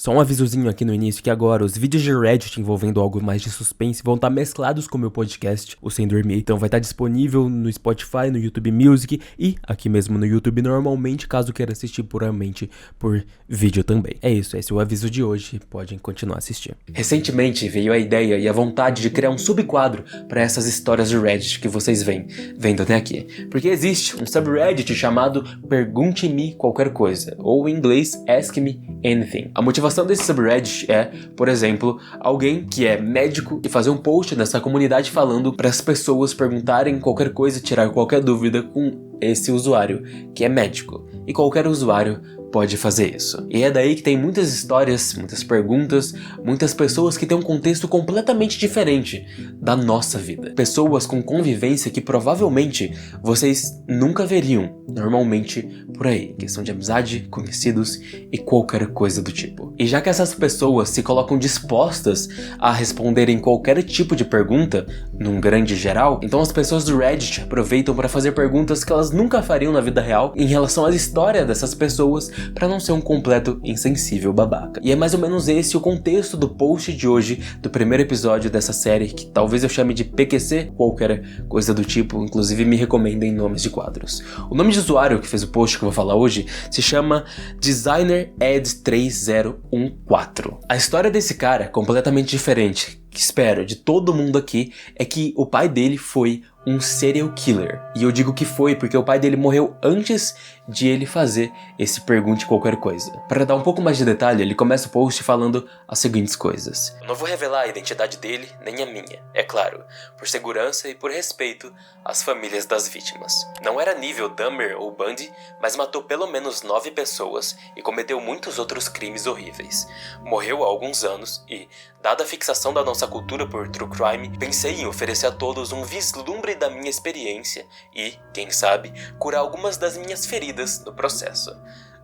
Só um avisozinho aqui no início que agora os vídeos de Reddit envolvendo algo mais de suspense vão estar mesclados com o meu podcast, o Sem Dormir. Então vai estar disponível no Spotify, no YouTube Music e aqui mesmo no YouTube normalmente, caso queira assistir puramente por vídeo também. É isso, esse é o aviso de hoje, podem continuar a assistir. Recentemente veio a ideia e a vontade de criar um subquadro para essas histórias de Reddit que vocês vêm vendo até aqui. Porque existe um subreddit chamado Pergunte-me Qualquer Coisa, ou em inglês Ask Me Anything. A motivação desse subreddit é, por exemplo, alguém que é médico e fazer um post nessa comunidade falando para as pessoas perguntarem qualquer coisa, tirar qualquer dúvida com esse usuário que é médico. E qualquer usuário pode fazer isso. E é daí que tem muitas histórias, muitas perguntas, muitas pessoas que têm um contexto completamente diferente da nossa vida. Pessoas com convivência que provavelmente vocês nunca veriam normalmente por aí. Questão de amizade, conhecidos e qualquer coisa do tipo. E já que essas pessoas se colocam dispostas a responderem qualquer tipo de pergunta, num grande geral, então as pessoas do Reddit aproveitam para fazer perguntas que elas nunca fariam na vida real em relação à história dessas pessoas, para não ser um completo insensível babaca. E é mais ou menos esse o contexto do post de hoje, do primeiro episódio dessa série, que talvez eu chame de PQC, qualquer coisa do tipo, inclusive me recomendem nomes de quadros. O nome de usuário que fez o post que eu vou falar hoje se chama DesignerEd3014. A história desse cara é completamente diferente, que espero de todo mundo aqui, é que o pai dele foi um serial killer. E eu digo que foi porque o pai dele morreu antes de ele fazer esse Pergunte Qualquer Coisa. Para dar um pouco mais de detalhe, ele começa o post falando as seguintes coisas. Eu não vou revelar a identidade dele, nem a minha, é claro, por segurança e por respeito às famílias das vítimas. Não era nível Dahmer ou Bundy, mas matou pelo menos 9 pessoas e cometeu muitos outros crimes horríveis. Morreu há alguns anos e, dada a fixação da nossa cultura por true crime, pensei em oferecer a todos um vislumbre da minha experiência e, quem sabe, curar algumas das minhas feridas no processo.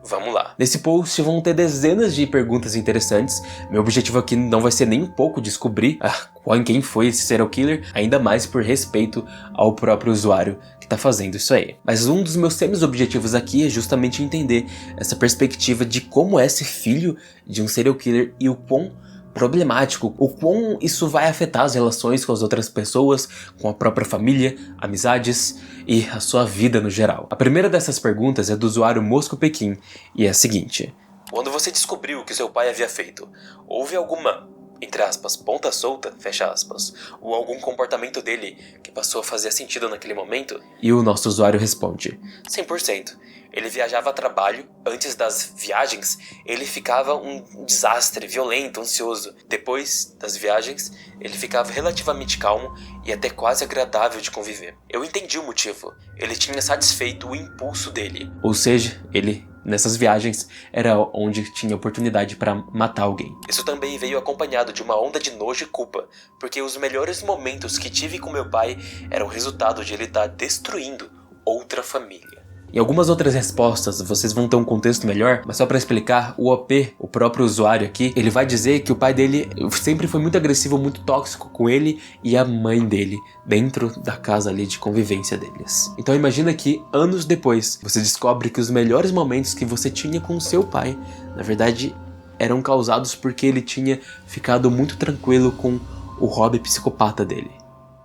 Vamos lá. Nesse post vão ter dezenas de perguntas interessantes. Meu objetivo aqui não vai ser nem um pouco descobrir quem foi esse serial killer, ainda mais por respeito ao próprio usuário que tá fazendo isso aí. Mas um dos meus objetivos aqui é justamente entender essa perspectiva de como é ser filho de um serial killer e o quão problemático, o quão isso vai afetar as relações com as outras pessoas, com a própria família, amizades e a sua vida no geral. A primeira dessas perguntas é do usuário Mosco Pequim e é a seguinte: quando você descobriu o que seu pai havia feito, houve alguma, entre aspas, ponta solta, fecha aspas, ou algum comportamento dele que passou a fazer sentido naquele momento? E o nosso usuário responde: 100%. Ele viajava a trabalho, antes das viagens, ele ficava um desastre, violento, ansioso. Depois das viagens, ele ficava relativamente calmo e até quase agradável de conviver. Eu entendi o motivo, ele tinha satisfeito o impulso dele. Ou seja, ele, nessas viagens, era onde tinha oportunidade para matar alguém. Isso também veio acompanhado de uma onda de nojo e culpa, porque os melhores momentos que tive com meu pai eram resultado de ele estar destruindo outra família. Em algumas outras respostas vocês vão ter um contexto melhor, mas só pra explicar, o OP, o próprio usuário aqui, ele vai dizer que o pai dele sempre foi muito agressivo, muito tóxico com ele e a mãe dele, dentro da casa ali de convivência deles. Então imagina que, anos depois, você descobre que os melhores momentos que você tinha com o seu pai, na verdade, eram causados porque ele tinha ficado muito tranquilo com o hobby psicopata dele.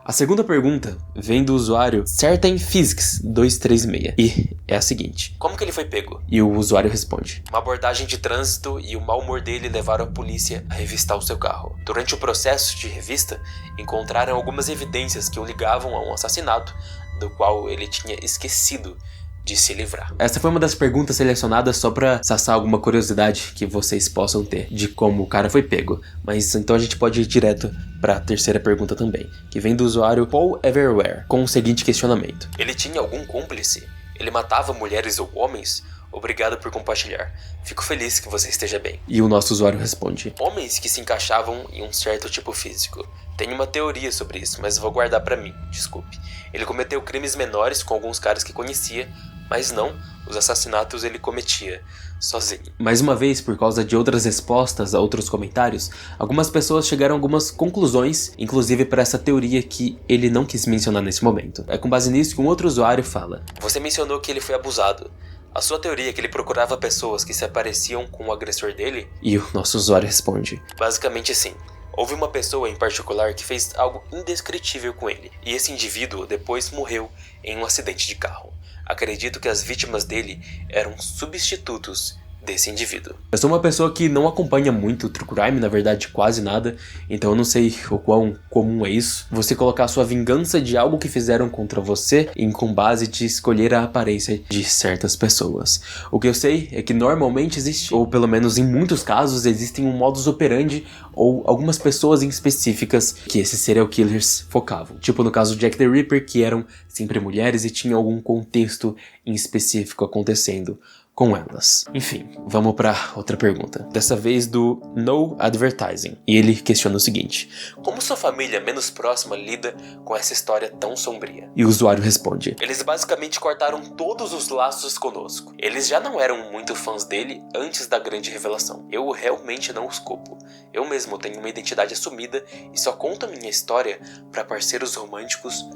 A segunda pergunta vem do usuário CertainPhysics236 e é a seguinte: como que ele foi pego? E o usuário responde: uma abordagem de trânsito e o mau humor dele levaram a polícia a revistar o seu carro. Durante o processo de revista, encontraram algumas evidências que o ligavam a um assassinato do qual ele tinha esquecido de se livrar. Essa foi uma das perguntas selecionadas só pra saciar alguma curiosidade que vocês possam ter de como o cara foi pego. Mas então a gente pode ir direto pra terceira pergunta também, que vem do usuário Paul Everywhere, com o seguinte questionamento: ele tinha algum cúmplice? Ele matava mulheres ou homens? Obrigado por compartilhar. Fico feliz que você esteja bem. E o nosso usuário responde: homens que se encaixavam em um certo tipo físico. Tenho uma teoria sobre isso, mas vou guardar pra mim, desculpe. Ele cometeu crimes menores com alguns caras que conhecia, mas não, os assassinatos ele cometia sozinho. Mais uma vez, por causa de outras respostas a outros comentários, algumas pessoas chegaram a algumas conclusões, inclusive para essa teoria que ele não quis mencionar nesse momento. É com base nisso que um outro usuário fala: você mencionou que ele foi abusado. A sua teoria é que ele procurava pessoas que se pareciam com o agressor dele? E o nosso usuário responde: basicamente sim. Houve uma pessoa em particular que fez algo indescritível com ele, e esse indivíduo depois morreu em um acidente de carro. Acredito que as vítimas dele eram substitutos desse indivíduo. Eu sou uma pessoa que não acompanha muito o True Crime, na verdade quase nada, então eu não sei o quão comum é isso. Você colocar a sua vingança de algo que fizeram contra você com base de escolher a aparência de certas pessoas. O que eu sei é que normalmente existe, ou pelo menos em muitos casos, existem um modus operandi ou algumas pessoas em específicas que esses serial killers focavam. Tipo no caso do Jack the Ripper, que eram sempre mulheres e tinha algum contexto em específico acontecendo com elas. Enfim, vamos para outra pergunta. Dessa vez do No Advertising. E ele questiona o seguinte: como sua família menos próxima lida com essa história tão sombria? E o usuário responde: eles basicamente cortaram todos os laços conosco. Eles já não eram muito fãs dele antes da grande revelação. Eu realmente não os culpo. Eu mesmo tenho uma identidade assumida e só conto a minha história para parceiros românticos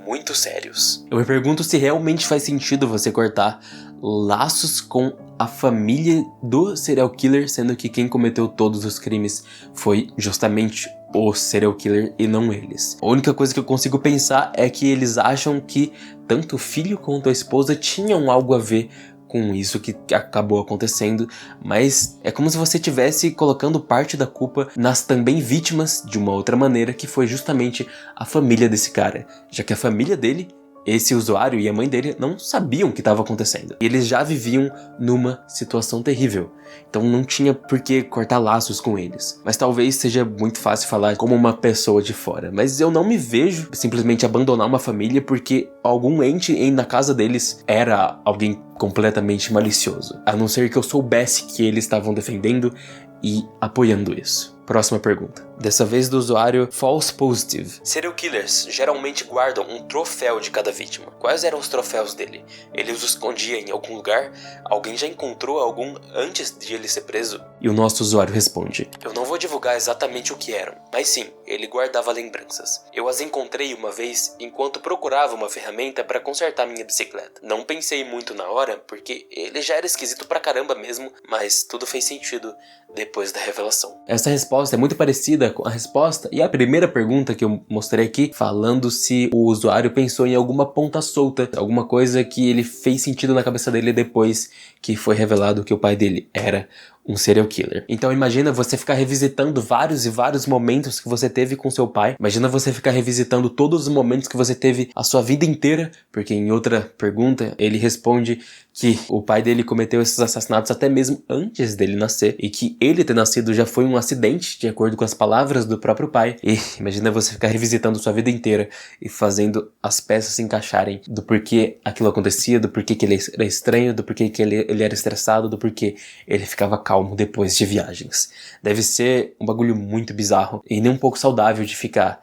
muito sérios. Eu me pergunto se realmente faz sentido você cortar laços com a família do serial killer, sendo que quem cometeu todos os crimes foi justamente o serial killer e não eles. A única coisa que eu consigo pensar é que eles acham que tanto o filho quanto a esposa tinham algo a ver com isso que acabou acontecendo, mas é como se você estivesse colocando parte da culpa nas também vítimas de uma outra maneira, que foi justamente a família desse cara, já que a família dele, esse usuário e a mãe dele não sabiam o que estava acontecendo. E eles já viviam numa situação terrível. Então não tinha por que cortar laços com eles. Mas talvez seja muito fácil falar como uma pessoa de fora. Mas eu não me vejo simplesmente abandonar uma família porque algum ente na casa deles era alguém completamente malicioso. A não ser que eu soubesse que eles estavam defendendo e apoiando isso. Próxima pergunta. Dessa vez do usuário False Positive. Serial killers geralmente guardam um troféu de cada vítima. Quais eram os troféus dele? Ele os escondia em algum lugar? Alguém já encontrou algum antes de ele ser preso? E o nosso usuário responde: eu não vou divulgar exatamente o que eram, mas sim, ele guardava lembranças. Eu as encontrei uma vez enquanto procurava uma ferramenta para consertar minha bicicleta. Não pensei muito na hora, porque ele já era esquisito pra caramba mesmo, mas tudo fez sentido depois da revelação. Essa resposta é muito parecida com a resposta e a primeira pergunta que eu mostrei aqui, falando se o usuário pensou em alguma ponta solta, alguma coisa que ele fez sentido na cabeça dele depois que foi revelado que o pai dele era um serial killer. Então imagina você ficar revisitando vários e vários momentos que você teve com seu pai. Imagina você ficar revisitando todos os momentos que você teve a sua vida inteira, porque em outra pergunta ele responde que o pai dele cometeu esses assassinatos até mesmo antes dele nascer e que ele ter nascido já foi um acidente, de acordo com as palavras do próprio pai. E imagina você ficar revisitando sua vida inteira e fazendo as peças se encaixarem do porquê aquilo acontecia, do porquê que ele era estranho, do porquê que ele era estressado, do porquê ele ficava calmo depois de viagens. Deve ser um bagulho muito bizarro e nem um pouco saudável de ficar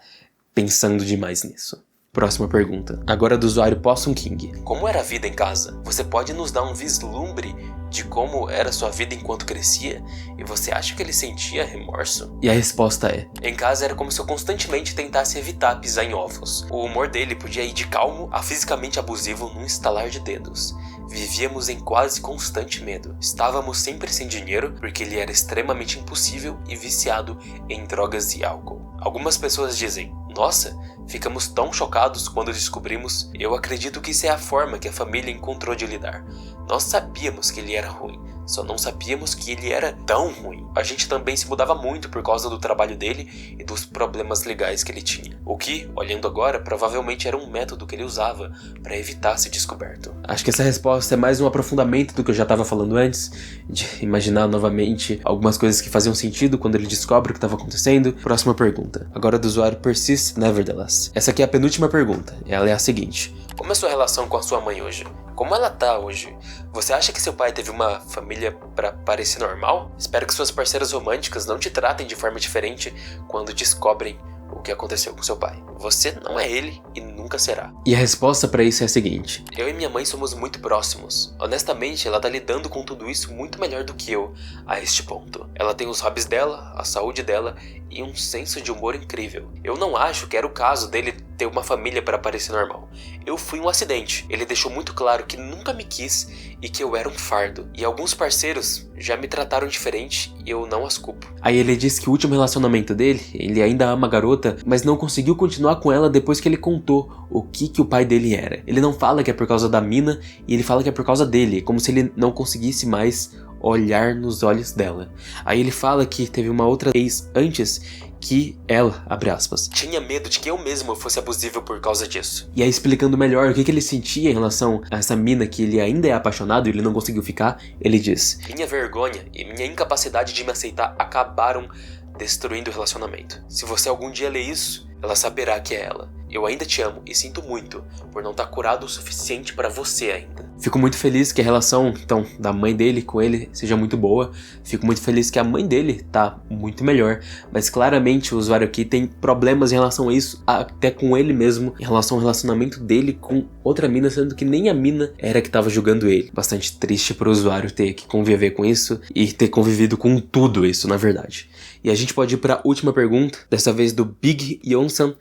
pensando demais nisso. Próxima pergunta. Agora do usuário Possum King. Como era a vida em casa? Você pode nos dar um vislumbre de como era sua vida enquanto crescia? E você acha que ele sentia remorso? E a resposta é: em casa era como se eu constantemente tentasse evitar pisar em ovos. O humor dele podia ir de calmo a fisicamente abusivo num estalar de dedos. Vivíamos em quase constante medo. Estávamos sempre sem dinheiro porque ele era extremamente impossível e viciado em drogas e álcool. Algumas pessoas dizem: nossa, ficamos tão chocados quando descobrimos. Eu acredito que isso é a forma que a família encontrou de lidar. Nós sabíamos que ele era ruim, só não sabíamos que ele era tão ruim. A gente também se mudava muito por causa do trabalho dele e dos problemas legais que ele tinha. O que, olhando agora, provavelmente era um método que ele usava para evitar ser descoberto. Acho que essa resposta é mais um aprofundamento do que eu já estava falando antes, de imaginar novamente algumas coisas que faziam sentido quando ele descobre o que estava acontecendo. Próxima pergunta. Agora do usuário Persist Nevertheless. Essa aqui é a penúltima pergunta. Ela é a seguinte: como é a sua relação com a sua mãe hoje? Como ela tá hoje? Você acha que seu pai teve uma família pra parecer normal? Espero que suas parceiras românticas não te tratem de forma diferente quando descobrem o que aconteceu com seu pai. Você não é ele e nunca será. E a resposta pra isso é a seguinte: eu e minha mãe somos muito próximos. Honestamente, ela tá lidando com tudo isso muito melhor do que eu a este ponto. Ela tem os hobbies dela, a saúde dela e um senso de humor incrível. Eu não acho que era o caso dele ter uma família para parecer normal. Eu fui um acidente. Ele deixou muito claro que nunca me quis e que eu era um fardo. E alguns parceiros já me trataram diferente e eu não as culpo. Aí ele diz que o último relacionamento dele, ele ainda ama a garota, mas não conseguiu continuar com ela depois que ele contou o que o pai dele era. Ele não fala que é por causa da mina e ele fala que é por causa dele, como se ele não conseguisse mais olhar nos olhos dela. Aí ele fala que teve uma outra ex antes que ela, abre aspas, tinha medo de que eu mesmo fosse abusivo por causa disso. E aí explicando melhor o que ele sentia em relação a essa mina que ele ainda é apaixonado e ele não conseguiu ficar, ele diz: minha vergonha e minha incapacidade de me aceitar acabaram destruindo o relacionamento. Se você algum dia ler isso, ela saberá que é ela. Eu ainda te amo e sinto muito por não estar curado o suficiente para você ainda. Fico muito feliz que a relação, então, da mãe dele com ele seja muito boa. Fico muito feliz que a mãe dele tá muito melhor. Mas claramente o usuário aqui tem problemas em relação a isso, até com ele mesmo, em relação ao relacionamento dele com outra mina, sendo que nem a mina era que tava julgando ele. Bastante triste pro usuário ter que conviver com isso e ter convivido com tudo isso, na verdade. E a gente pode ir pra última pergunta, dessa vez do Big Yonsan,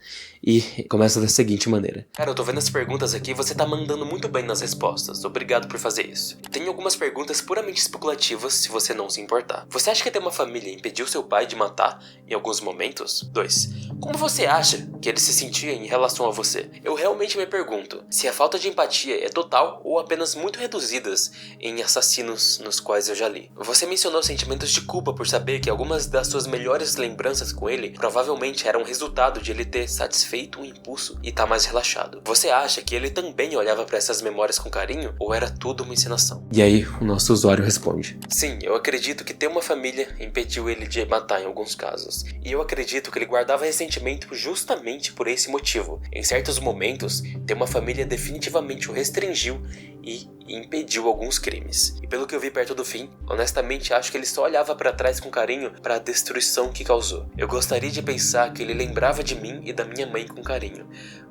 e começa da seguinte maneira. Cara, eu tô vendo as perguntas aqui e você tá mandando muito bem nas respostas. Obrigado por fazer isso. Tenho algumas perguntas puramente especulativas, se você não se importar. Você acha que ter uma família impediu seu pai de matar em alguns momentos? 2. Como você acha que ele se sentia em relação a você? Eu realmente me pergunto se a falta de empatia é total ou apenas muito reduzidas em assassinos nos quais eu já li. Você mencionou sentimentos de culpa por saber que algumas das suas melhores lembranças com ele provavelmente eram resultado de ele ter satisfeito um impulso e tá mais relaxado. Você acha que ele também olhava pra essas memórias com carinho ou era tudo uma encenação? E aí o nosso usuário responde: sim, eu acredito que ter uma família impediu ele de matar em alguns casos. E eu acredito que ele guardava ressentimento justamente por esse motivo. Em certos momentos, ter uma família definitivamente o restringiu e impediu alguns crimes. E pelo que eu vi perto do fim, honestamente acho que ele só olhava pra trás com carinho para a destruição que causou. Eu gostaria de pensar que ele lembrava de mim e da minha mãe com carinho,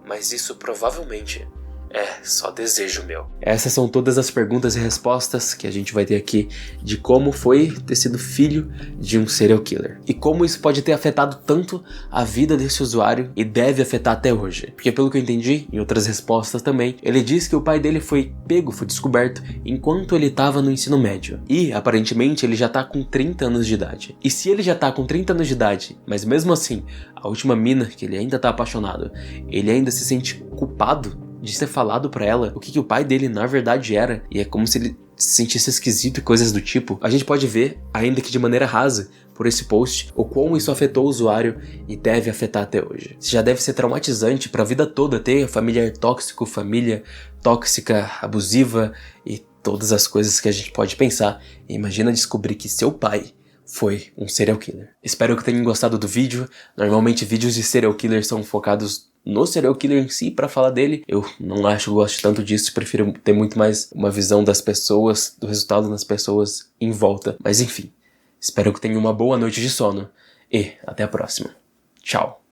mas isso provavelmente é só desejo meu. Essas são todas as perguntas e respostas que a gente vai ter aqui de como foi ter sido filho de um serial killer. E como isso pode ter afetado tanto a vida desse usuário e deve afetar até hoje. Porque pelo que eu entendi, em outras respostas também, ele diz que o pai dele foi descoberto enquanto ele estava no ensino médio. E aparentemente ele já tá com 30 anos de idade. E se ele já tá com 30 anos de idade, mas mesmo assim, a última mina que ele ainda tá apaixonado, ele ainda se sente culpado de ter falado pra ela o que o pai dele na verdade era, e é como se ele se sentisse esquisito e coisas do tipo, a gente pode ver, ainda que de maneira rasa, por esse post, o quão isso afetou o usuário e deve afetar até hoje. Já deve ser traumatizante pra vida toda ter familiar tóxico, família tóxica, abusiva e todas as coisas que a gente pode pensar. E imagina descobrir que seu pai foi um serial killer. Espero que tenham gostado do vídeo. Normalmente vídeos de serial killer são focados no serial killer em si pra falar dele. Eu não acho que eu gosto tanto disso, prefiro ter muito mais uma visão das pessoas, do resultado das pessoas em volta. Mas enfim, espero que tenham uma boa noite de sono e até a próxima. Tchau.